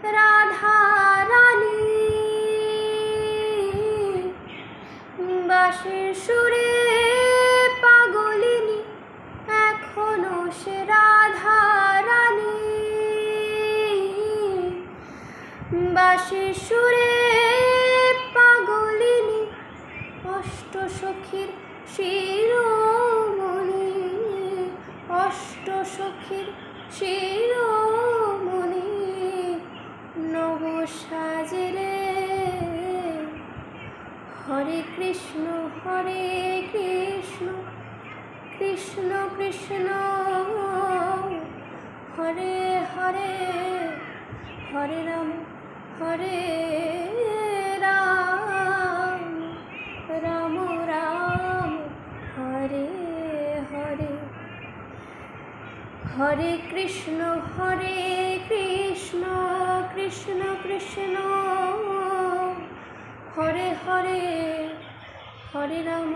রাধা রানী। বাঁশির সুরে পাগলিনী এখনো সে রাধা রানী। বাঁশির সুরে পাগলিনী অষ্টসখীর শিরোমণি, অষ্টসখীর শিরোমণি নব সাজরে। হরে কৃষ্ণ কৃষ্ণ কৃষ্ণ হরে হরে, হরে রাম রাম রাম হরে হরে। হরে কৃষ্ণ কৃষ্ণ কৃষ্ণ হরে হরে, হরে রাম